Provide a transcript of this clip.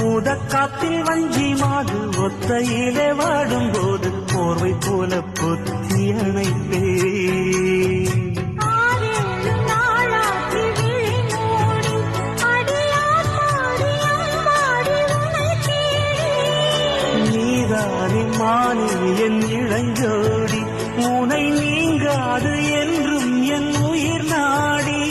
ஊதக்காத்தில் வஞ்சி மாடு ஒத்தையிலே வாடும்போது போர்வை போல பொத்தி அணைப்பே. மானே என் இளஞ்சோடி உனை நீங்காது என்றும் என் உயிர் நாடி.